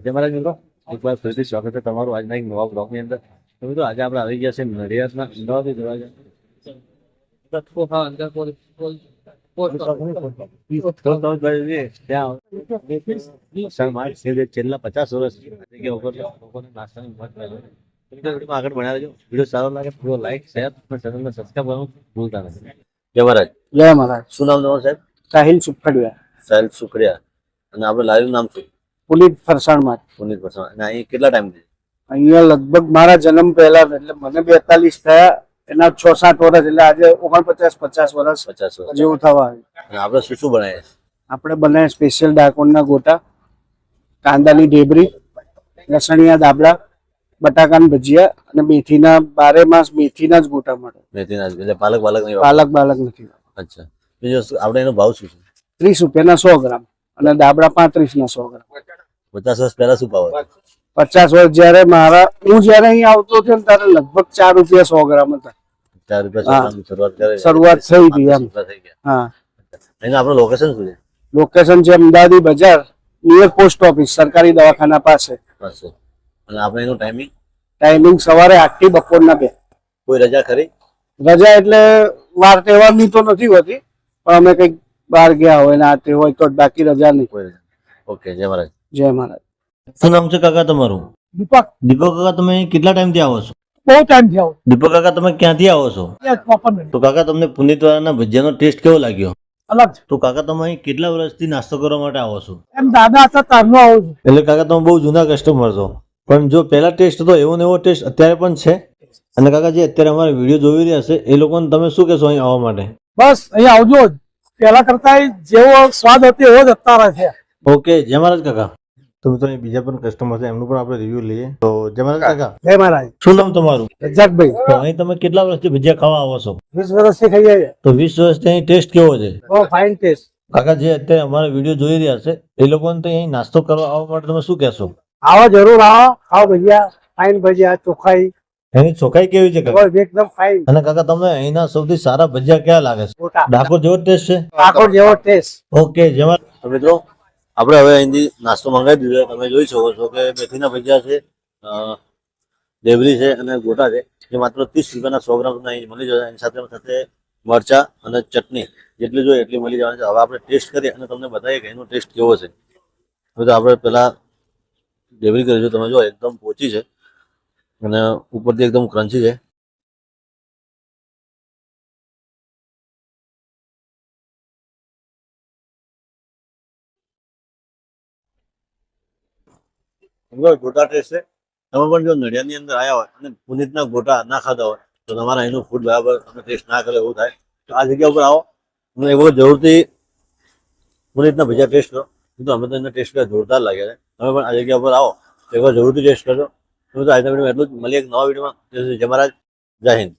જય મહારાજ મિત્રો, એક વાર ફરીથી સ્વાગત છે તમારું આજના એક નવા બ્લોગની અંદર. તો મિત્રો આજે આપણે આવી ગયા છે નડિયાદના અમદાવાદથી દરવાજા છેલ્લા 50 વર્ષ લોકોને નાસ્તાની મત આગળ બનાવી દેજો. વિડીયો સારો લાગે તો લાઈક શેર અને ચેનલને સબસ્ક્રાઈબ કરવાનું ભૂલતા નથી. જય મહારાજ. જય મહારાજ. શું નામ તમારું સાહેબ? સાહિલ સુખડિયા. સાહેલ સુખડિયા. અને આપણે લાઈવ નામ શું? પુનિત ફરસાણમાં. પુનિત ફરસાણ. અને અહીં કેટલા ટાઈમ થી? અહીંયા લગભગ મારા જન્મ પહેલા, એટલે મને 42 થયા, એના 6-7 વર્ષ, એટલે આજે 49-50 વર્ષ 50 વર્ષ જેવું થવા આવ્યું. અને આપણે શું શું બનાવીએ? આપણે બનાવે સ્પેશિયલ ડાકોરના ગોટા, કાંદાની ઢેબરી, લસણિયા દાબડા, બટાકાના ભજીયા અને મેથીના 12 માસ મેથીના જ ગોટા મળે. મેથીના એટલે પાલક નહીં? પાલક નથી. અચ્છા. બીજો આપણે એનો ભાવ શું છે? 30 રૂપિયાના 100 ગ્રામ અને દાબડા 35 ના 100 ગ્રામ. 50 વર્ષ પહેલા શું ભાવ હતો? 50 વર્ષ જયારે હું જયારે અહીં આવતો હતો ને ત્યારે લગભગ 4 રૂપિયા 100 ગ્રામ હતા. 4 રૂપિયા શરૂઆત થઈ હતી એમ. હા. એનું આપણું લોકેશન શું છે? લોકેશન છે અમદાવાદી બજાર, નિયર પોસ્ટ ઓફિસ, સરકારી દવાખાના પાસે. અને આપણે એનું ટાઈમિંગ સવારે 8 થી બપોરના 2. કોઈ રજા ખરી? રજા એટલે વાર તહેવારની તો નથી હોતી, પણ અમે કઈક બહાર ગયા હોય ને આ તે હોય તો, બાકી રજા નહીં. કોઈ રજા. ઓકે. જય મહારાજ. જય મહારાજ. શું નામ છે કાકા તમારું? દીપક. દીપક કાકા, તમે કેટલા ટાઈમ થી આવો છો? બહુ ટાઈમ થયો. દીપક કાકા, તમે ક્યાંથી આવો છો? તો કાકા, તમને પુનિતવાળાના ભજીયાનો ટેસ્ટ કેવો લાગ્યો? અલગ. તો કાકા, તમે અહીં કેટલા વર્ષથી નાસ્તો કરવા માટે આવો છો? એમ દાદા હતા તારનો આવું છું. એટલે કાકા, તમે બહુ જૂના કસ્ટમર છો, પણ જો પહેલા ટેસ્ટ હતો એવો ને એવો ટેસ્ટ અત્યારે પણ છે. અને કાકા, જે અત્યારે અમારા વિડીયો જોઈ રહ્યા છે એ લોકોને તમે શું કહેશો અહીં આવવા માટે? બસ અહીં આવજો, પેલા કરતા જેવો સ્વાદ હતો એવો જ અત્યારે છે. ઓકે. જય મહારાજ કાકા. તો મિત્રો, અહીં બીજા પણ કસ્ટમર છે, એમનું પણ આપણે રિવ્યુ લઈએ. તો જય મહારાજ કાકા. જય મહારાજ. શું નામ તમારું? રજાકભાઈ. તો અહીં તમે કેટલા વર્ષથી ભજીયા ખાવા આવો છો? 20 વર્ષથી ખાઈ જાય. તો 20 વર્ષથી અહીં ટેસ્ટ કેવો છે? બહુ ફાઇન ટેસ્ટ. કાકા, જે અત્યારે અમારા વિડીયો જોઈ રહ્યા છે એ લોકોને તો અહીં નાસ્તો કરવા આવવા માટે તમે શું કહેશો? આવો જરૂર, આવો, ખાઓ ભજીયા, ફાઇન ભજીયા, ચોખાઈ એની ચોખાઈ કેવી છે કાકા? એકદમ ફાઇન. અને કાકા, તમને અહીંના સૌથી સારા ભજીયા ક્યાં લાગે છે? ગોટા. ડાકોર જેવો ટેસ્ટ છે? ડાકોર જેવો ટેસ્ટ. ઓકે. જેમાં તો મિત્રો, આપણે હવે અહીંથી નાસ્તો મંગાવી દીધો. તમે જોઈ શકો છો કે મેથીના ભજીયા છે, ઢેબરી છે અને ગોટા છે, જે માત્ર 30 રૂપિયાના 100 ગ્રામ તમને અહીં મળી જશે. એની સાથે સાથે મરચા અને ચટણી જેટલી જોઈએ એટલી મળી જવાની છે. હવે આપણે ટેસ્ટ કરીએ અને તમને બતાવીએ કે એનો ટેસ્ટ કેવો છે. હવે તો આપણે પહેલા ઢેબરી કરીશું. તમે જો એકદમ પોચી છે અને ઉપરથી એકદમ ક્રન્ચી છે. ગોટા ટેસ્ટ છે. તમે પણ જો નડિયાદની અંદર આવ્યા હોય અને પુનિતના ગોટા ના ખાધા હોય તો તમારા અહીંનું ફૂડ બરાબર તમે ટેસ્ટ ના કરે એવું થાય. તો આ જગ્યા ઉપર આવો અને એક વખત જરૂરથી પુનિતના ભજીયા ટેસ્ટ કરો. તો અમે તો એના ટેસ્ટ જોરદાર લાગ્યા છે. તમે પણ આ જગ્યા ઉપર આવો તો એક વાર જરૂરથી ટેસ્ટ કરજો. તો આજના વિડીયોમાં એટલું જ. મળીએ એક નવા વિડીયોમાં. જય મહારાજ. જય હિન્દ.